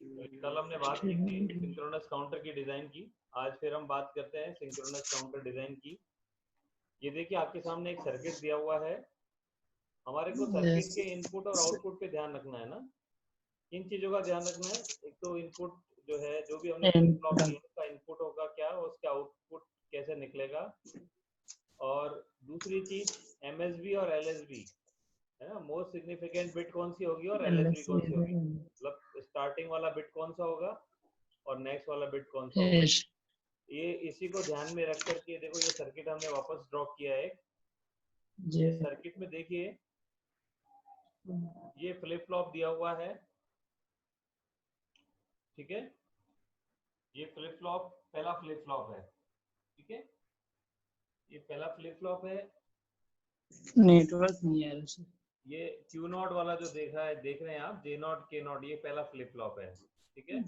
कल हमने बात की थी सिंक्रोनस काउंटर की डिजाइन की। आज फिर हम बात करते हैं सिंक्रोनस काउंटर डिजाइन की। ये देखिए आपके सामने एक सर्किट दिया हुआ है। हमारे को सर्किट Yes. के इनपुट और आउटपुट पे ध्यान रखना है ना। किन चीजों का ध्यान रखना है? एक तो इनपुट जो है, जो भी हमने फ्लिप फ्लॉप And लिया उसका इनपुट होगा क्या, उसका आउटपुट कैसे निकलेगा। और दूसरी चीज एमएसबी और एलएसबी है ना। मोस्ट सिग्निफिकेंट बिट कौन सी होगी और एलएसबी कौन सी होगी, मतलब स्टार्टिंग वाला बिट कौन सा होगा और नेक्स्ट वाला बिट कौन सा होगा। yes. ये इसी को ध्यान में रख करके देखो, ये सर्किट हमने वापस ड्रॉ किया है। इस Yes. सर्किट में देखिए ये फ्लिप फ्लॉप दिया हुआ है, ठीक है। ये फ्लिप फ्लॉप पहला फ्लिप फ्लॉप है, ठीक है। ये पहला फ्लिप फ्लॉप है। नेटवर्क नहीं है उसे। ये क्यू नॉट वाला जो देख रहे हैं आप, जे नॉट के नॉट, ये पहला फ्लिप फ्लॉप है, ठीक है।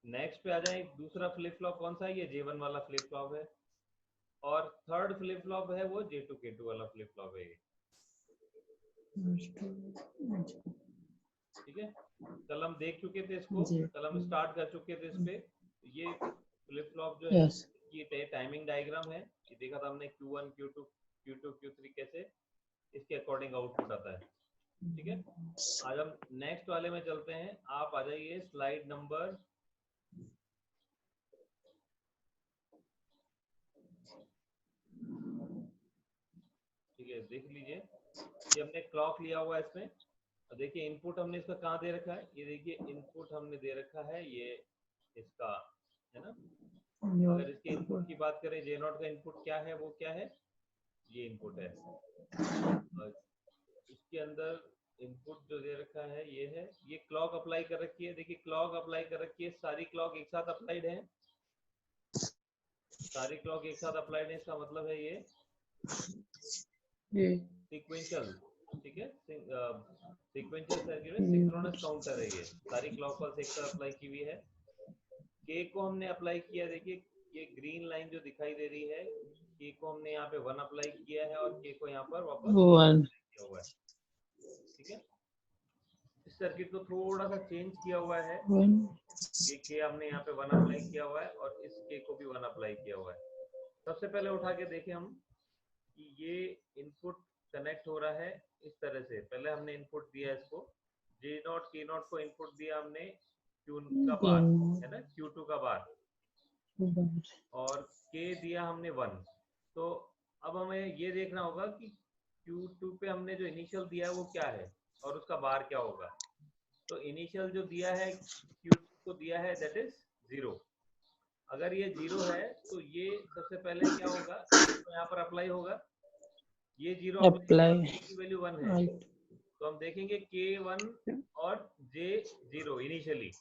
नेक्स्ट पे आ जाए, दूसरा फ्लिप फ्लॉप कौन सा है? ये J1 वाला फ्लिप फ्लॉप है। और थर्ड फ्लिप फ्लॉप है वो J2 K2 वाला फ्लिप फ्लॉप है ये, ठीक है। कल हम देख चुके थे इसको, कल हम स्टार्ट कर चुके थे इस पे। ये फ्लिप फ्लॉप जो है Yes. ये टाइमिंग डायग्राम है। ये देखा था हमने Q1 Q2 Q2 Q3 कैसे इसके अकॉर्डिंग आउटपुट आता है, ठीक है। आज हम नेक्स्ट वाले में चलते हैं। आप आ जाइए स्लाइड नंबर, ठीक है, देख लीजिए। ये हमने क्लॉक लिया हुआ है इसमें। और देखिए इनपुट हमने इसका कहाँ दे रखा है, ये देखिए इनपुट हमने दे रखा है ये इसका, है ना। अगर इसके इनपुट की बात करें, जे नॉट का इनपुट क्या है, वो क्या है, ये इनपुट है। और इसके अंदर इनपुट जो दे रखा है ये है, ये क्लॉक अप्लाई कर रखी है। देखिए क्लॉक अप्लाई कर रखी है, सारी क्लॉक एक साथ अप्लाइड है, सारी क्लॉक एक साथ अप्लाइड है। इसका मतलब है ये सीक्वेंशियल, ठीक है। सीक्वेंशियल सर्किट में सिंक्रोनस काउंटर है। ये सारी क्लॉक पल्स एक साथ अप्लाई की हुई है। के को हमने अप्लाई किया, देखिए ये ग्रीन लाइन जो दिखाई दे रही है, के को हमने यहाँ पे 1 अप्लाई किया है और के को यहाँ पर वापस 1 किया हुआ है, ठीक है। इस सर्किट को थोड़ा सा चेंज किया हुआ है। ये के हमने यहाँ पे 1 अप्लाई किया हुआ है और इस के को भी 1 अप्लाई किया हुआ है। सबसे पहले उठा के देखें हम कि ये इनपुट कनेक्ट हो रहा है इस तरह से। पहले हमने इनपुट दिया इसको, जे नॉट के नॉट को इनपुट दिया हमने क्यू का बार, है ना, Q2 का बार, और के दिया हमने 1। तो अब हमें ये देखना होगा कि Q2 पे हमने जो इनिशियल दिया है वो क्या है और उसका बार क्या होगा। तो इनिशियल जो दिया है Q2 को दिया है दैट इज 0। अगर ये 0 है तो ये सबसे पहले क्या होगा, तो यहाँ पर अप्लाई होगा। ये 0 अप्लाई होगा, की वैल्यू 1 है। तो हम देखेंगे K1 और J0 इनिशियली।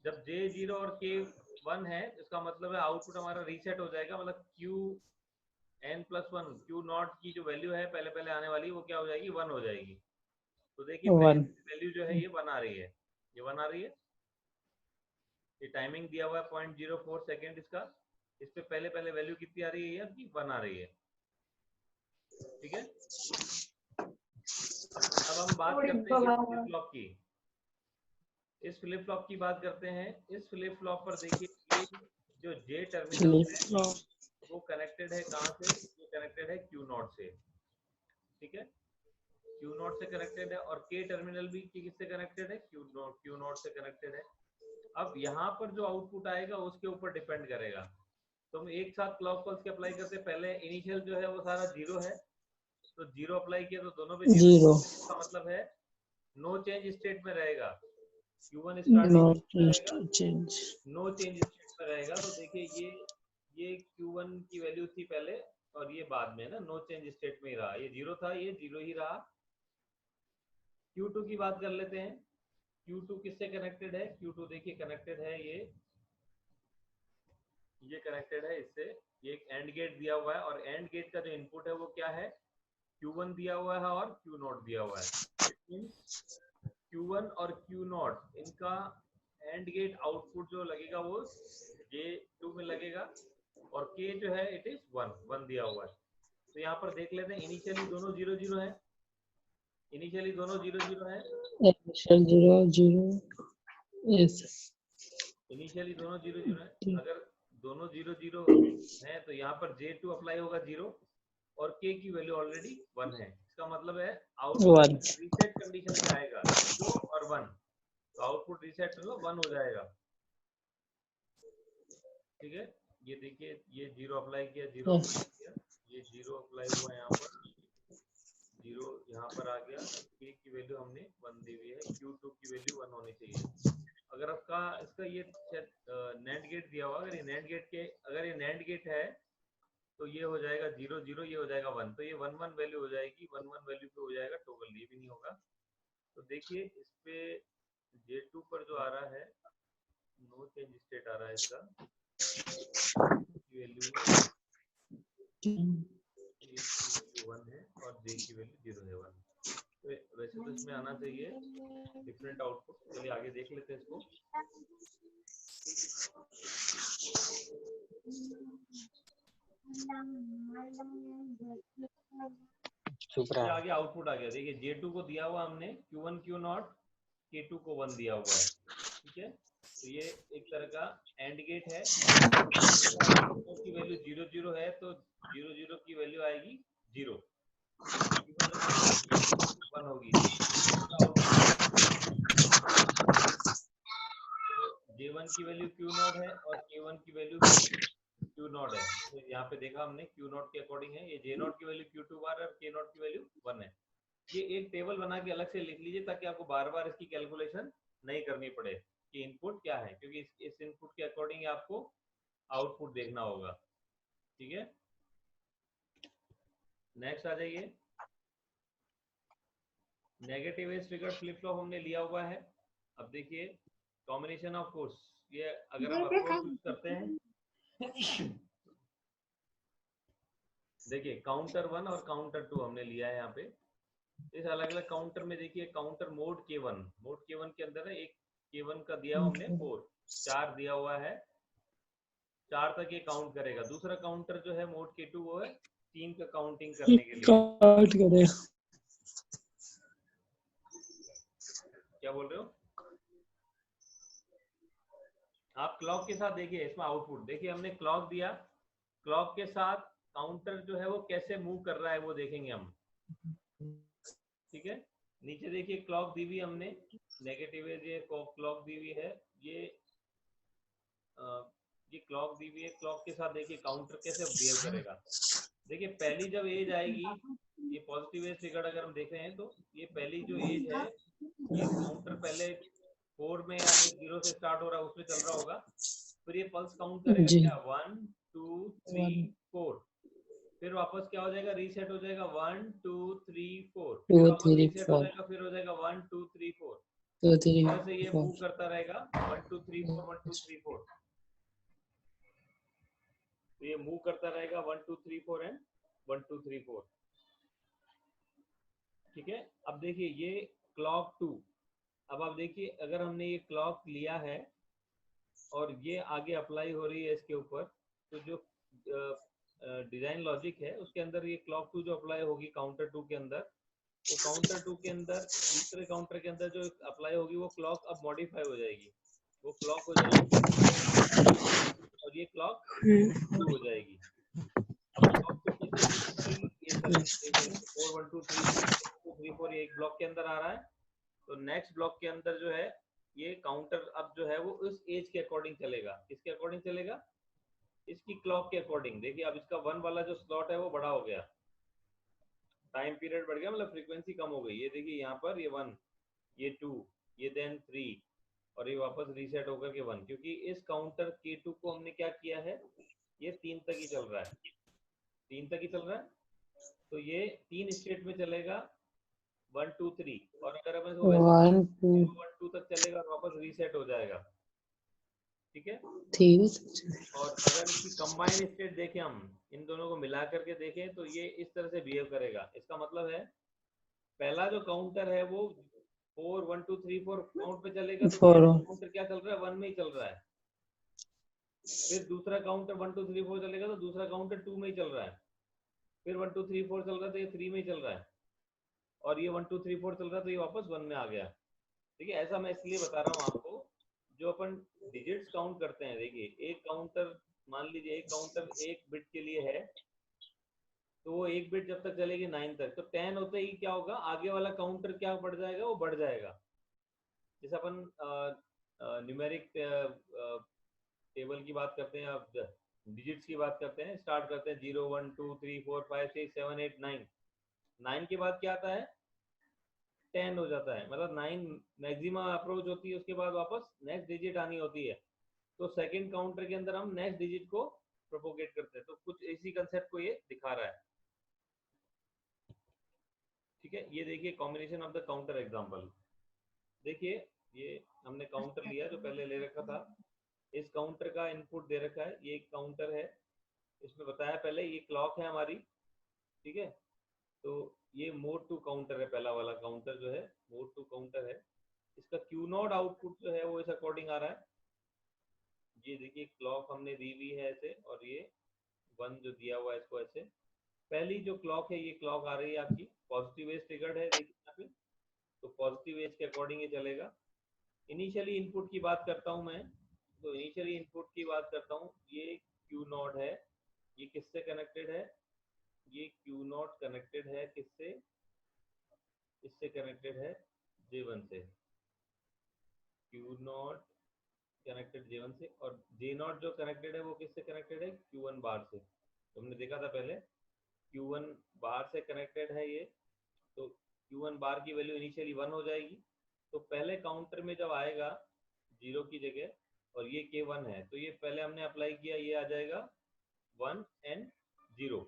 जब J0 और K1 है इसका मतलब है आउटपुट हमारा रीसेट हो जाएगा, मतलब Qn+1 Q नॉट की जो वैल्यू है पहले पहले आने वाली, वो क्या हो जाएगी, 1 हो जाएगी। तो देखिए पहले वैल्यू जो है ये 1 आ रही है, ये 1 आ रही है। ये टाइमिंग दिया हुआ है 0.04 सेकेंड इसका। इस पे पहले पहले वैल्यू कितनी आ रही है, आपकी 1 आ रही है, ठीक है। अब हम बात करते हैं इस फ्लिप फ्लॉप की। इस फ्लिप फ्लॉप की बात करते हैं। इस फ्लिप फ्लॉप पर देखिए ये जो जे टर्मिनल है वो कनेक्टेड है कहाँ से, ये कनेक्टेड है क्यू नॉट से, ठीक है। क्यू नॉट से कनेक्टेड है और के टर्मिनल भी किससे कनेक्टेड है, क्यू नॉट से कनेक्टेड है। अब यहाँ पर जो आउटपुट आएगा उसके ऊपर डिपेंड करेगा। तो हम एक साथ क्लॉक पल्स के अप्लाई करते हैं। पहले इनिशियल जो है वो सारा 0 है, तो 0 अप्लाई किया तो दोनों पे 0। इसका मतलब है नो चेंज स्टेट में रहेगा। Q1 starting no change state में रहेगा। तो देखिए ये Q1 की वैल्यू थी पहले और ये बाद में ना नो चेंज स्टेट में ही रहा। ये 0 था, ये 0 ही रहा। Q2 की बात कर लेते हैं। Q2 किससे कनेक्टेड है, Q2 देखिए कनेक्टेड है ये कनेक्टेड है इससे। ये एक एंड गेट दिया हुआ है और एंड गेट का जो इनपुट है वो क्या है, Q1 दिया हुआ है और Q0 दिया हुआ है। इट मींस Q1 और Q0 इनका एंड गेट आउटपुट जो लगेगा वो J2 में लगेगा और K जो है इट इज 1 दिया हुआ है। तो यहाँ पर देख लेते हैं इनिशियली दोनों 0 0 है, इनिशियली दोनों 0 0 है, इनिशियल 0 0 यस इनिशियली दोनों 0 0 है। अगर दोनों 0 0 है तो यहाँ पर J2 अप्लाई होगा 0 और K की वैल्यू ऑलरेडी 1 है। इसका मतलब है आउटपुट 1 रीसेट कंडीशन में आएगा 0 और 1, तो आउटपुट रीसेट मतलब 1 हो जाएगा। ठीक है, ये देखिए ये 0 अप्लाई किया, 0 अप्लाई किया, ये 0 अप्लाई हुआ, यहाँ पर 0 यहाँ पर आ गया। K की वैल्यू हमने 1 दी हुई है, Q2 की वैल्यू 1 होनी चाहिए। अगर आपका इसका ये नैंड गेट दिया हुआ, अगर ये नैंड गेट के अगर ये नैंड गेट है तो ये हो जाएगा 0 0, ये हो जाएगा 1, तो ये 1 1 वैल्यू हो जाएगी, 1 1 वैल्यू पे हो जाएगा टॉगल, ये भी नहीं होगा। तो देखिए इस पे J2 पर जो आ रहा है नो चेंज स्टेट आ रहा है इसका, वैल्यू A की वैल्यू 1 है और J की वैल्यू 0 है 1। तो वैसे तो इसमें आना चाहिए डिफरेंट आउटपुट। चलिए आगे देख लेते हैं इसको। ये आगे आउटपुट आ गया, देखिए J2 को दिया हुआ हमने Q1 Q0, K2 को 1 दिया हुआ है। ठीक है, तो ये एक तरह का एंड गेट है। Q0 की वैल्यू 0 0 है तो 0 0 की वैल्यू आएगी 0, Q1 होगी। J1 की वैल्यू Q0 है और K1 की वैल्यू Q0 है। तो यहाँ पे देखा हमने Q0 के अकॉर्डिंग है, ये J0 की वैल्यू Q2 बार और K0 की वैल्यू 1 है। ये एक टेबल बना के अलग से लिख लीजिए ताकि आपको बार बार इसकी कैलकुलेशन नहीं करनी पड़े कि इनपुट क्या है, क्योंकि इस इनपुट के अकॉर्डिंग आपको आउटपुट देखना होगा। ठीक है, नेक्स्ट आ जाइए। Negative edge trigger flip flop हमने लिया हुआ है। अब देखिए कॉम्बिनेशन ऑफ कोर्स, ये अगर हम अप्रोच यूज करते हैं, देखिए काउंटर 1 और काउंटर 2 हमने लिया है यहाँ पे। इस अलग अलग काउंटर में देखिए counter mode K1, mode K1 के अंदर है एक K1 का दिया हुआ हमने 4 दिया हुआ है, 4 तक ये काउंट करेगा। दूसरा काउंटर जो है मोड K2 वो है 3 का काउंटिंग करने के लिए। काउंट करेगा। क्या बोल रहे हो आप? क्लॉक के साथ देखिए इसमें आउटपुट देखिए, हमने क्लॉक दिया, क्लॉक के साथ काउंटर जो है वो कैसे मूव कर रहा है वो देखेंगे हम। ठीक है, नीचे देखिए क्लॉक दी हुई हमने, नेगेटिव एज ये क्लॉक दी हुई है, ये क्लॉक दी हुई है। क्लॉक के साथ देखिए काउंटर कैसे बिहेव करेगा। देखिए पहली जब एज आएगी, ये पॉजिटिव एज ट्रिगर अगर हम देख रहे हैं तो ये पहली जो एज है, ये काउंटर पहले 4 में या फिर 0 से स्टार्ट हो रहा है उसमें चल रहा होगा, फिर ये पल्स काउंट करेगा क्या 1 2 3 4, फिर वापस क्या हो जाएगा, रीसेट हो जाएगा 1 2 3 4, फिर वापस रीसेट हो जाएगा, फिर हो जाएगा 1 2 3 4। ऐसे ये मूव करता रहेगा 1 2 3 4 1 2 3 4, तो ये मूव करता रहेगा 1 2 3 4 एंड 1 2 3 4। ठीक है, अब देखिए ये क्लॉक 2। अब आप देखिए अगर हमने ये क्लॉक लिया है और ये आगे अप्लाई हो रही है इसके ऊपर, तो जो डिजाइन लॉजिक है उसके अंदर ये क्लॉक 2 जो अप्लाई होगी काउंटर 2 के अंदर, तो काउंटर 2 के अंदर दूसरे काउंटर के अंदर जो अप्लाई होगी वो क्लॉक अब मॉडिफाई हो जाएगी, वो क्लॉक हो जाएगी और ये क्लॉक 2 हो जाएगी। अब क्लॉक 2 किससे ये 4 1 2 3 4 ये एक ब्लॉक के अंदर आ रहा है, तो नेक्स्ट ब्लॉक के अंदर जो है ये काउंटर अब जो है वो उस एज के अकॉर्डिंग चलेगा। किसके अकॉर्डिंग चलेगा? इसकी क्लॉक के अकॉर्डिंग। देखिए अब इसका 1 वाला जो स्लॉट है वो बड़ा हो गया, टाइम पीरियड बढ़ गया, मतलब फ्रीक्वेंसी कम हो गई। ये देखिए यहाँ पर ये 1, ये 2, ये देन 3 और ये वापस रीसेट होकर के 1, क्योंकि इस काउंटर K2 को हमने क्या किया है, ये 3 तक ही चल रहा है, 3 तक ही चल रहा है, तो ये 3 स्टेट में चलेगा 1 2 3, और अगर अपन इसको वैसे 1 2 तक चलेगा और वापस रीसेट हो जाएगा। ठीक है, और अगर इसकी कंबाइन स्टेट देखें, हम इन दोनों को मिला करके देखें तो ये इस तरह से बिहेव करेगा। इसका मतलब है पहला जो काउंटर है वो 4 1 2 3 4 काउंट पे चलेगा, तो काउंटर क्या चल रहा है, 1 में ही चल रहा है। फिर दूसरा काउंटर 1 2 3 4 चलेगा तो दूसरा काउंटर 2 में ही चल रहा है, फिर 1 2 3 4 चल रहा है तो ये 3 में ही चल रहा है। और ये 1 2 3 4 चल रहा है तो ये वापस 1 में आ गया। देखिए ऐसा मैं इसलिए बता रहा हूँ आपको, जो अपन डिजिट्स काउंट करते हैं, देखिए एक काउंटर, मान लीजिए एक काउंटर एक बिट के लिए है, तो वो एक बिट जब तक चलेगी 9 तक, तो 10 होते ही क्या होगा, आगे वाला काउंटर क्या बढ़ जाएगा, वो बढ़ जाएगा। जैसे अपन न्यूमेरिक टेबल की बात करते हैं, अब डिजिट्स की बात करते हैं, स्टार्ट करते हैं 0 1 2 3 4 5 6 7 8 9, 9 के बाद क्या आता है, 10 हो जाता है, मतलब 9 मैक्सिमम अप्रोच होती है, उसके बाद वापस नेक्स्ट डिजिट आनी होती है। तो सेकंड काउंटर के अंदर हम नेक्स्ट डिजिट को प्रोपोगेट करते हैं, तो कुछ इसी कंसेप्ट को ये दिखा रहा है। ठीक है, ये देखिए combination of the counter example. देखिए ये हमने काउंटर लिया जो पहले ले रखा था, इस काउंटर का इनपुट दे रखा है, ये एक काउंटर है, इसमें बताया पहले ये क्लॉक है हमारी। ठीक है, तो ये मोड टू काउंटर है, पहला वाला काउंटर जो है मोड टू काउंटर है। इसका क्यू नॉट आउटपुट जो है वो इस अकॉर्डिंग आ रहा है। ये देखिए क्लॉक हमने दी हुई है ऐसे, और ये 1 जो दिया हुआ है इसको ऐसे। पहली जो क्लॉक है ये क्लॉक आ रही है आपकी पॉजिटिव एज ट्रिगर्ड है, देखिए यहाँ पे, तो पॉजिटिव एज के अकॉर्डिंग ये चलेगा। इनिशियली इनपुट की बात करता हूँ मैं, तो इनिशियली इनपुट की बात करता हूँ, ये क्यू नॉट है, ये किससे कनेक्टेड है, ये क्यू नॉट कनेक्टेड है किससे, इससे कनेक्टेड है J1 से, क्यू नॉट कनेक्टेड J1 से, और J0 जो कनेक्टेड है वो किससे कनेक्टेड है, Q1 बार से। तो हमने देखा था पहले Q1 बार से कनेक्टेड है ये, तो Q1 बार की वैल्यू इनिशियली 1 हो जाएगी। तो पहले काउंटर में जब आएगा 0 की जगह, और ये K1 है, तो ये पहले हमने अप्लाई किया, ये आ जाएगा 1 एंड 0,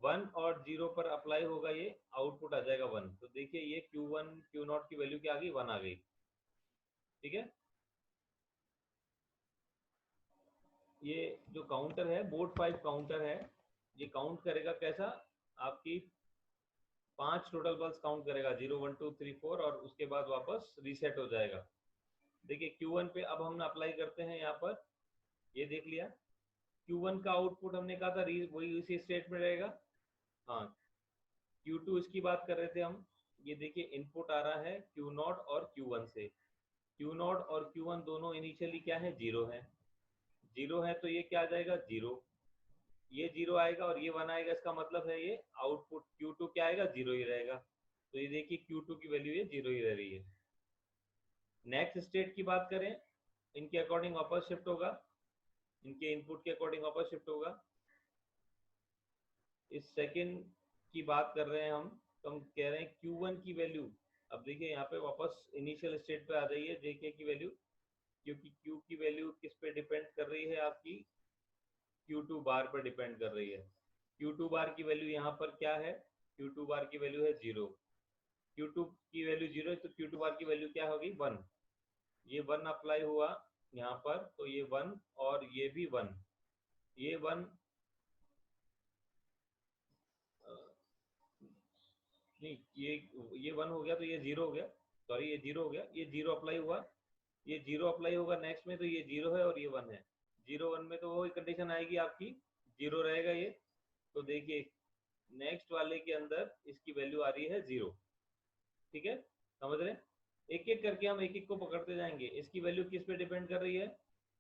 1 और 0 पर अप्लाई होगा, ये आउटपुट आ जाएगा 1। तो देखिए ये Q1 Q0 की वैल्यू क्या आ गई, 1 आ गई। ठीक है, ये जो काउंटर है बोर्ड 5 काउंटर है, ये काउंट करेगा कैसा, आपकी 5 टोटल पल्स काउंट करेगा, 0 1 2 3 4, और उसके बाद वापस रीसेट हो जाएगा। देखिए Q1 पे अब हम अप्लाई करते हैं यहाँ पर, ये देख लिया Q1 का आउटपुट हमने कहा था वही उसी स्टेट में रहेगा। हाँ, Q2 इसकी बात कर रहे थे हम, ये देखिए इनपुट आ रहा है Q0 और Q1 से, Q0 और Q1 दोनों इनिशियली क्या है, 0 है, 0 है, तो ये क्या आ जाएगा 0, ये 0 आएगा और ये 1 आएगा, इसका मतलब है ये आउटपुट Q2 क्या आएगा, 0 ही रहेगा। तो ये देखिए Q2 की वैल्यू ये 0 ही रह रही है। नेक्स्ट स्टेट की बात करें, इनके अकॉर्डिंग वापस शिफ्ट होगा, इनके इनपुट के अकॉर्डिंग वापस शिफ्ट होगा। इस सेकंड की बात कर रहे हैं हम, तो हम कह रहे हैं Q1 की वैल्यू, अब देखिए यहाँ पे वापस इनिशियल स्टेट पे आ रही है JK की वैल्यू, क्योंकि Q की वैल्यू किस पे डिपेंड कर रही है, आपकी Q2 बार पर डिपेंड कर रही है। Q2 बार की वैल्यू यहाँ पर क्या है, Q2 बार की वैल्यू है 0, Q2 की वैल्यू 0 है, तो Q2 बार की वैल्यू क्या होगी, 1, ये 1 अप्लाई हुआ यहाँ पर, तो ये 1 और ये भी 1, ये 1 नहीं, ये 1 हो गया, तो ये 0 हो गया, सॉरी ये 0 हो गया, ये 0 अप्लाई हुआ, ये 0 अप्लाई होगा नेक्स्ट में, तो ये 0 है और ये 1 है, 0 1 में तो वही कंडीशन आएगी आपकी, 0 रहेगा ये। तो देखिए नेक्स्ट वाले के अंदर इसकी वैल्यू आ रही है 0। ठीक है, समझ रहे हैं, एक एक करके हम एक एक को पकड़ते जाएंगे। इसकी वैल्यू किस पे डिपेंड कर रही है,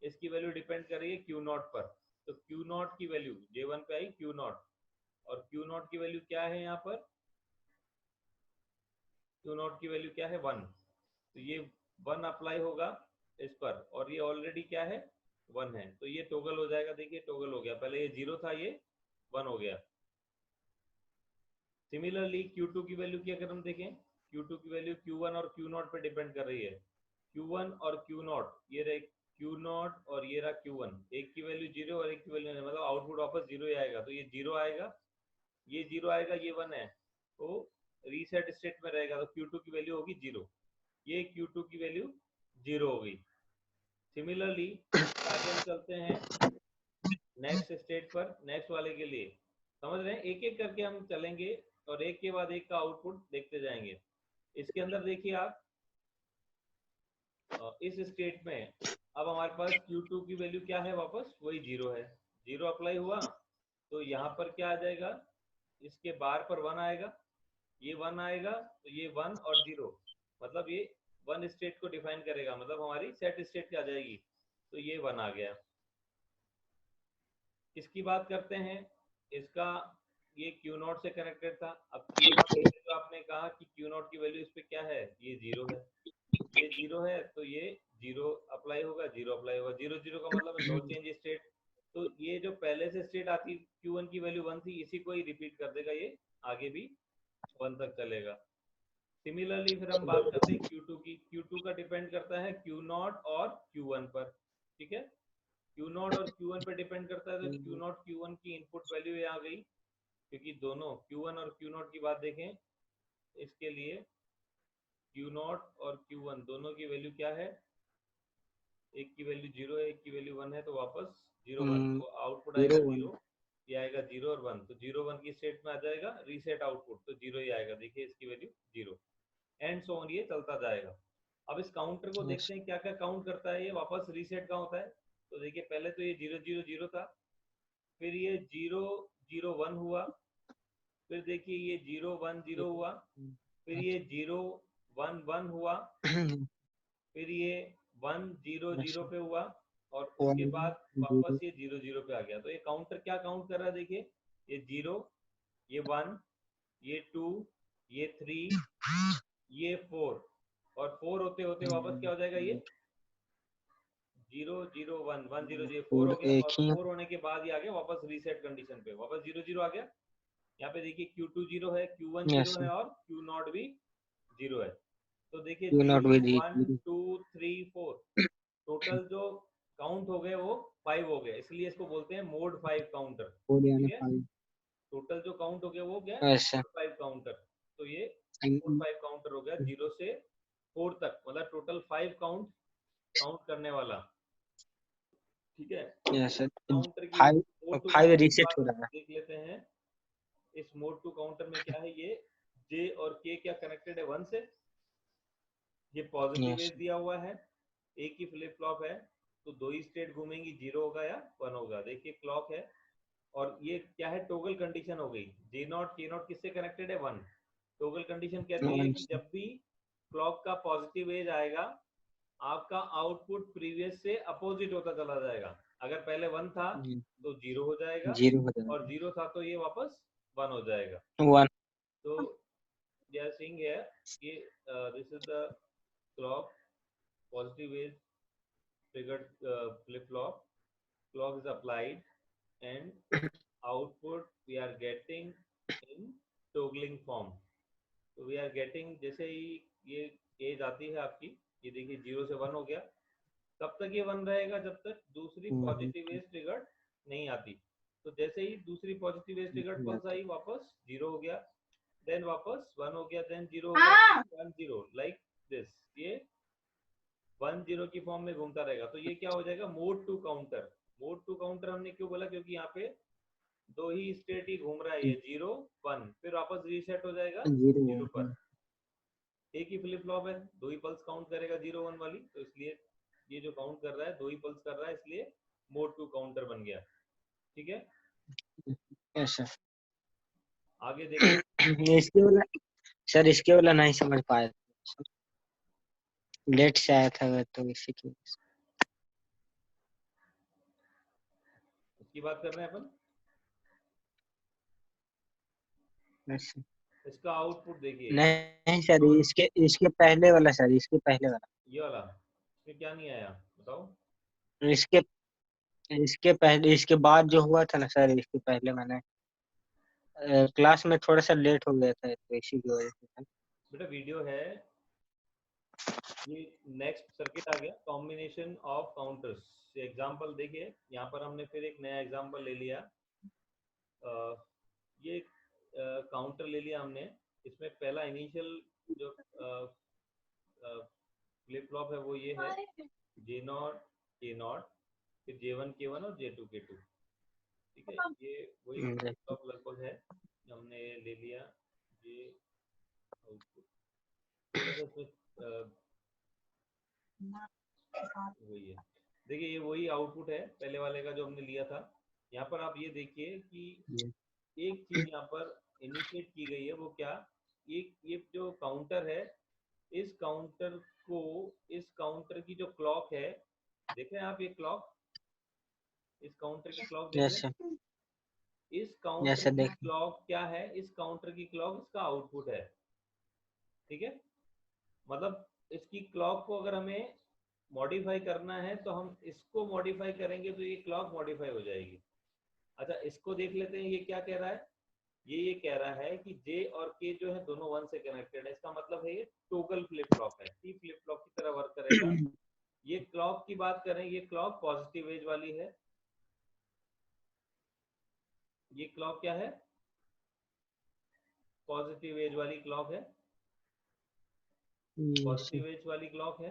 इसकी वैल्यू डिपेंड कर रही है Q0 पर, तो Q0 की वैल्यू J1 पे आई Q0, और Q0 की वैल्यू क्या है, यहाँ पर Q0 की वैल्यू क्या है, 1, तो ये 1 अप्लाई होगा इस पर, और ये ऑलरेडी क्या है, 1 है, तो ये टोगल हो जाएगा, देखिए टोगल हो गया, पहले ये 0 था, ये 1 हो गया। सिमिलरली Q2 की वैल्यू की अगर हम देखें, Q2 की वैल्यू Q1 और Q0 पे डिपेंड कर रही है, Q1 और Q0, ये रहे Q0 और ये रहा Q1, एक की वैल्यू 0 और एक की वैल्यू, मतलब आउटपुट वापस 0 ही आएगा, तो ये 0 आएगा, ये 0 आएगा, ये 1 है, तो रीसेट स्टेट में रहेगा, तो Q2 की वैल्यू होगी 0, ये Q2 की वैल्यू 0 हो गई। सिमिलरली आगे हम चलते हैं नेक्स्ट स्टेट पर, नेक्स्ट वाले के लिए, समझ रहे हैं, एक एक करके हम चलेंगे और एक के बाद एक का आउटपुट देखते जाएंगे। इसके अंदर देखिए आप, इस स्टेट में अब हमारे पास Q2 की वैल्यू क्या है, वापस वही 0 है, 0 अप्लाई हुआ, तो यहाँ पर क्या आ जाएगा, इसके बार पर 1 आएगा, ये 1 आएगा तो ये 1 और 0, मतलब ये 1 स्टेट को डिफाइन करेगा, मतलब हमारी सेट स्टेट आ जाएगी, तो ये 1 आ गया। किसकी बात करते हैं, इसका ये Q0 से कनेक्टेड था। अब Q0 के लिए जो आपने कहा कि Q0 की वैल्यू इस पे क्या है, ये 0 है, ये 0 है, तो ये 0 अप्लाई होगा, 0 अप्लाई होगा, 0 0 का मतलब नो चेंज स्टेट। तो ये जो पहले से स्टेट आती Q1 की वैल्यू 1 थी, इसी को ही रिपीट कर देगा, ये आगे भी 1 तक चलेगा। सिमिलरली फिर हम बात करते हैं Q2 की। Q2 का डिपेंड करता है Q0 और Q1 पर, ठीक है। Q0 और Q1 पे डिपेंड करता है, तो Q0 Q1 की इनपुट वैल्यू ये आ गई, क्योंकि दोनों Q1 और Q0 की बात देखें, इसके लिए Q0 और Q1 दोनों की वैल्यू क्या है, एक की वैल्यू 0 है, एक की वैल्यू 1 है, तो वापस 0 1, तो आउटपुट आएगा 0, ये आएगा 0 और 1, तो 0 1 की स्टेट में आ जाएगा, रीसेट आउटपुट तो 0 ही आएगा, देखिए इसकी वैल्यू 0, एंड सो ऑन, ये चलता जाएगा। अब इस काउंटर को देखते हैं क्या क्या काउंट करता है, ये वापस रीसेट का होता है। तो देखिए पहले तो ये 0 0 0 था, फिर ये 0 0 1 हुआ, फिर देखिए ये 0 1 0 हुआ, फिर ये 0 1 1 हुआ, फिर ये 1 0 0 पे हुआ, और उसके बाद वापस ये 0 0 पे आ गया। तो ये काउंटर क्या काउंट कर रहा है, देखिए ये 0, ये 1, ये 2, ये 3, ये 4, और 4 होते होते वापस क्या हो जाएगा, ये 0 0 1 1 0 0 4 हो गया, और 4 होने के बाद ये आ गया वापस रीसेट कंडीशन पे, वापस 0 0 आ गया। यहाँ पे देखिए Q2 0 है, Q1 0 है, और Q0 भी 0 है। तो देखिए 0 1 2 3 4, टोटल जो काउंट हो गए वो 5 हो गए, इसलिए इसको बोलते हैं मोड 5 काउंटर, ठीक है। टोटल जो काउंट हो गया वो क्या है, मोड 5 काउंटर। तो ये मोड 5 काउंटर हो गया, 0 से 4 तक, मतलब टोटल 5 काउंट करने वाला, ठीक है। काउंटर की मोड 2 काउंटर की बात देख लेते हैं। इस मोड 2 काउंटर में क्या है, ये J और K क्या कनेक्टेड है 1 से, ये पॉजिटिव एज दिया हुआ है, एक ही फ्लिप फ्लॉप है, तो दो ही स्टेट घूमेंगी, 0 होगा या 1 होगा। देखिए क्लॉक है, और ये क्या है, टोगल कंडीशन हो गई, J0 K0 किससे कनेक्टेड है 1। टोगल कंडीशन कहती है कि जब भी क्लॉक का पॉजिटिव एज आएगा, आपका आउटपुट प्रीवियस से अपोजिट होता चला जाएगा। अगर पहले 1 था तो 0 हो जाएगा, और 0 था तो ये वापस 1 हो जाएगा। तो they are saying here कि this is the clock, positive is triggered flip flop, clock is applied, and output we are getting in toggling form. तो we are getting, जैसे ही ये एज आती है आपकी, ये देखिए 0 से 1 हो गया, तब तक ये 1 रहेगा जब तक दूसरी पॉजिटिव एज ट्रिगर्ड नहीं आती। तो जैसे ही दूसरी पॉजिटिव एज ट्रिगर्ड पल्स आई, वापस 0 हो गया, देन वापस 1 हो गया, देन 0 हो गया, 1 0, लाइक दिस, ये 1 0 की फॉर्म में घूमता रहेगा। तो ये क्या हो जाएगा, मोड 2 काउंटर। मोड 2 काउंटर हमने क्यों बोला, क्योंकि यहाँ पे दो ही स्टेट ही घूम रहा है, ये 0 1, फिर वापस रीसेट हो जाएगा 0 पर। एक ही फ्लिप फ्लॉप है, दो ही पल्स काउंट करेगा 0 1 वाली, तो इसलिए ये जो काउंट कर रहा है दो ही पल्स कर रहा है, इसलिए मोड 2 काउंटर बन गया, ठीक है। आगे देखिए इसके वाला सर, इसके वाला नहीं समझ पाया, लेट से आया था तो इसी की इसकी बात कर रहे हैं अपन। अच्छा। इसका आउटपुट देखिए, नहीं सर, इसके इसके पहले वाला सर, इसके पहले वाला, ये वाला, इसमें क्या नहीं आया बताओ। इसके इसके पहले, इसके बाद जो हुआ था ना सर, इसके पहले मैंने क्लास में थोड़ा सा लेट हो गया था, तो इसी की वजह से। बेटा वीडियो है, ये नेक्स्ट सर्किट आ गया, कॉम्बिनेशन ऑफ काउंटर्स। एग्जांपल देखिए, यहाँ पर हमने फिर एक नया एग्जांपल ले लिया, ये काउंटर ले लिया हमने। इसमें पहला इनिशियल जो फ्लिप फ्लॉप है वो ये है, J0 K0, फिर J1 K1 और J2 K2, ठीक है। ये वही फ्लिप फ्लॉप लगभग है, हमने ले लिया ये आउटपुट, थोड़ा सा वही है। देखिए ये वही आउटपुट है पहले वाले का जो हमने लिया था। यहाँ पर आप ये देखिए कि एक चीज यहाँ पर इनिशिएट की गई है, वो क्या, ये जो काउंटर है, इस काउंटर को, इस काउंटर की जो क्लॉक है, देख रहे हैं आप ये क्लॉक, इस काउंटर की क्लॉक देख रहे यस हैं? सर, इस यस काउंटर सर, की देख। क्लॉक क्या है? इस काउंटर की क्लॉक इसका आउटपुट है, ठीक है? मतलब इसकी क्लॉक को अगर हमें मॉडिफाई करना है तो हम इसको मॉडिफाई करेंगे तो ये क्लॉक मॉडिफाई हो जाएगी। अच्छा, इसको देख लेते हैं, ये क्या कह रहा है? ये कह रहा है कि जे और के जो है दोनों 1 से कनेक्टेड है, इसका मतलब है ये टोगल फ्लिप फ्लॉप है, टी फ्लिप फ्लॉप की तरह वर्क करेगा। ये क्लॉक की बात करें, ये क्लॉक पॉजिटिव एज वाली है। ये क्लॉक क्या है? पॉजिटिव एज वाली क्लॉक है, यस पॉजिटिव एज वाली क्लॉक है।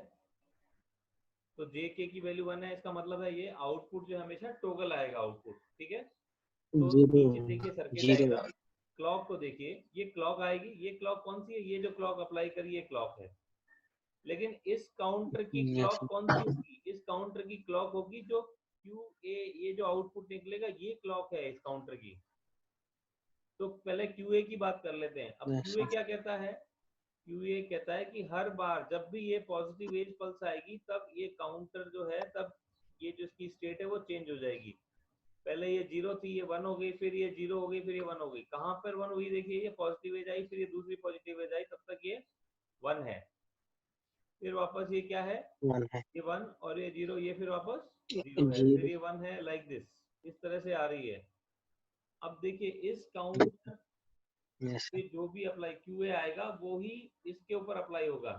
तो जे के की वैल्यू 1 है, इसका मतलब है ये आउटपुट जो हमेशा टोगल आएगा आउटपुट, ठीक है? तो जीरो, नीचे देखिए सर्किट जीरो। डायग्राम, क्लॉक को देखिए, ये क्लॉक आएगी। ये क्लॉक कौन सी है? ये जो क्लॉक अप्लाई करी ये क्लॉक है। लेकिन इस काउंटर की यस क्लॉक कौन सी होगी? इस काउंटर की क्लॉक होगी जो क्यू ए, ये जो आउटपुट निकलेगा ये क्लॉक है इस काउंटर की। तो पहले क्यूए की बात कर लेते हैं। अब यस क्यूए क्या कहता है? क्यूए कहता है कि हर बार जब भी ये पॉजिटिव एज पल्स आएगी तब ये काउंटर जो है, तब ये जो इसकी स्टेट है वो चेंज हो जाएगी। पहले ये 0 थी, ये 1 हो गई, फिर ये 0 हो गई, फिर ये 1 हो गई। कहाँ पर 1 हुई? देखिए ये पॉजिटिव एज आई, फिर ये दूसरी पॉजिटिव एज आई, तब तक ये 1 है। फिर वापस ये क्या है? वन है। ये 1 और ये 0, ये फिर वापस 0 है, फिर जीरो। ये 1 है, लाइक दिस, इस तरह से आ रही है। अब देखिए इस काउंटर यस पे जो भी अप्लाई क्यूए आएगा वो ही इसके ऊपर अप्लाई होगा,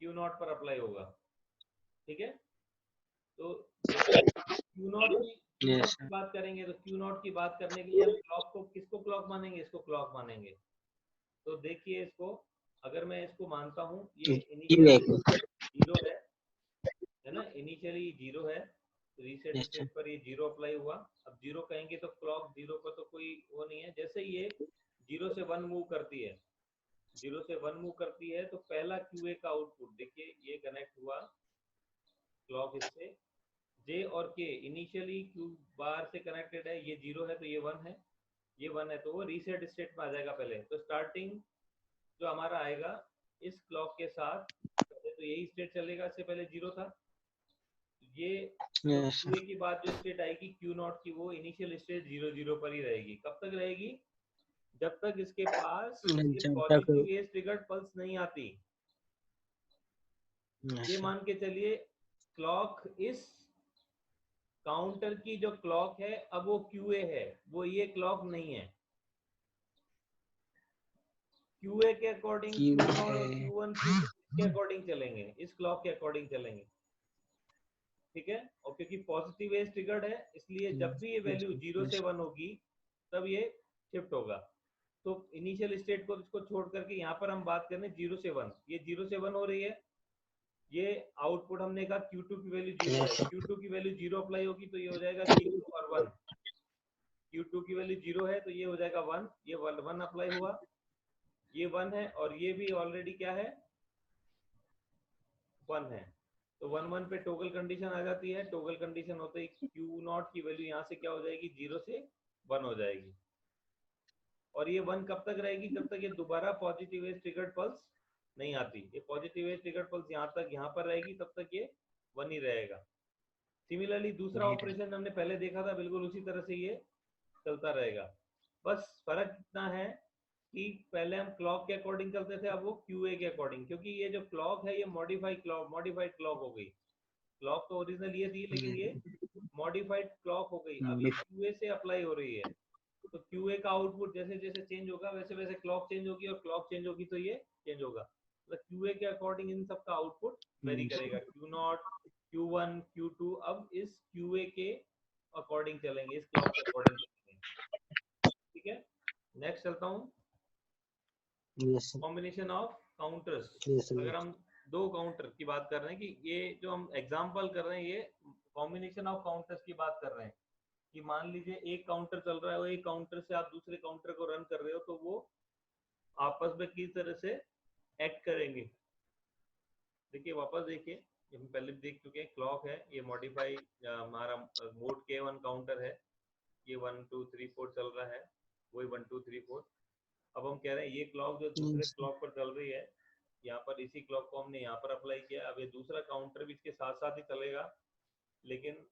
क्यू नॉट पर अप्लाई होगा, ठीक है? तो जैसे क्यू नॉट यस की बात करेंगे, तो क्यू नॉट की बात करने के लिए हम क्लॉक को किसको क्लॉक मानेंगे? इसको क्लॉक मानेंगे। तो देखिए इसको, अगर मैं इसको मानता हूँ, ये क्यू इनिशियली एक। जीरो है ना? इनिशियली जीरो है, रीसेट यस सर। स्टेट पर ये जीरो अप्लाई हुआ। अब जीरो कहेंगे तो क्लॉक जीरो पर तो कोई वो नहीं है। जैसे ये जीरो से 1 मूव करती है, जीरो से 1 मूव करती है, तो पहला क्यूए का आउटपुट देखिए, ये कनेक्ट हुआ क्लॉक इससे। जे और के इनिशियली क्यू बार से कनेक्टेड है, ये जीरो है तो ये 1 है, ये 1 है तो वो रीसेट स्टेट में आ जाएगा पहले। तो स्टार्टिंग जो हमारा आएगा इस क्लॉक के साथ, पहले तो यही स्टेट चलेगा, इससे पहले जीरो था। ये जो यस क्यूए की बाद जो स्टेट आएगी क्यू नॉट की, वो इनिशियल स्टेट 0 0 पर ही रहेगी। कब तक रहेगी? जब तक इसके पास सर, ये जब तक। पॉजिटिव एज ट्रिगर्ड पल्स नहीं आती। यस ये सर। मान के चलिए क्लॉक, इस काउंटर की जो क्लॉक है अब वो क्यूए है, वो ये क्लॉक नहीं है। क्यूए के अकॉर्डिंग क्यू क्यू नॉट और है। क्यू वन क्यू टू के अकॉर्डिंग चलेंगे, इस क्लॉक के अकॉर्डिंग चलेंगे, ठीक है? और क्योंकि पॉजिटिव एज ट्रिगर्ड है, इसलिए जब भी ये वैल्यू 0 से 1 होगी तब ये शिफ्ट होगा। तो इनिशियल स्टेट को इसको छोड़ करके यहाँ पर हम बात करें 0 से 1, ये 0 से 1 हो रही है। ये आउटपुट हमने कहा Q2 की वैल्यू 0 है, यस सर। Q2 की वैल्यू 0 अप्लाई होगी तो ये हो जाएगा Q2 और 1। Q2 की वैल्यू 0 है तो ये हो जाएगा 1, ये 1 अप्लाई हुआ, ये 1 है और ये भी ऑलरेडी क्या है? 1 है। तो 1 1 पे टोगल कंडीशन आ जाती है। टोगल कंडीशन होते ही क्यू नॉट की वैल्यू यहाँ से क्या हो जाएगी? 0 से 1 हो जाएगी। और ये 1 कब तक रहेगी? जब तक ये दोबारा पॉजिटिव एज ट्रिगर्ड पल्स नहीं आती। ये पॉजिटिव एज ट्रिगर्ड पल्स यहाँ तक, यहाँ पर रहेगी, तब तक ये 1 ही रहेगा। सिमिलरली दूसरा नहीं रहे। ऑपरेशन हमने पहले देखा था, बिल्कुल उसी तरह से ये चलता रहेगा। बस फर्क इतना है कि पहले हम क्लॉक के अकॉर्डिंग चलते थे, अब वो क्यूए के अकॉर्डिंग, क्योंकि ये जो क्लॉक है ये मॉडिफाइड क्लॉक हो गई। क्लॉक तो ओरिजिनल ये थी, लेकिन ये मॉडिफाइड क्लॉक हो गई, अब ये क्यूए से अप्लाई हो रही है। तो क्यूए का आउटपुट जैसे जैसे चेंज होगा वैसे वैसे क्लॉक चेंज होगी, और क्लॉक चेंज होगी तो ये चेंज होगा। मतलब क्यूए के अकॉर्डिंग इन सब का आउटपुट वेरी करेगा, Q not, Q one, Q two. अब इस क्यूए के अकॉर्डिंग चलेंगे, इस क्लॉक के अकॉर्डिंग चलेंगे, ठीक है? नेक्स्ट चलता हूँ, yes sir. Combination of counters. Yes sir. अगर हम दो काउंटर की बात कर रहे हैं, कि ये जो हम एग्जांपल कर रहे हैं ये कॉम्बिनेशन ऑफ काउंटर्स की बात कर रहे हैं, कि मान लीजिए एक काउंटर चल रहा है और एक काउंटर से आप दूसरे काउंटर को रन कर रहे हो, तो वो आपस में किस तरह से एक्ट करेंगे। देखिए वापस देखिए, हम पहले भी देख चुके हैं, क्लॉक है, ये मॉडिफाई हमारा मोड K1 काउंटर है, ये 1 2 3 4 चल रहा है, वही 1 2 3 4। अब हम कह रहे हैं ये क्लॉक जो दूसरे क्लॉक पर चल रही है, यहाँ पर इसी क्लॉक को हमने यहाँ पर अप्लाई किया। अब ये दूसरा काउंटर भी इसके साथ साथ ही चलेगा, लेकिन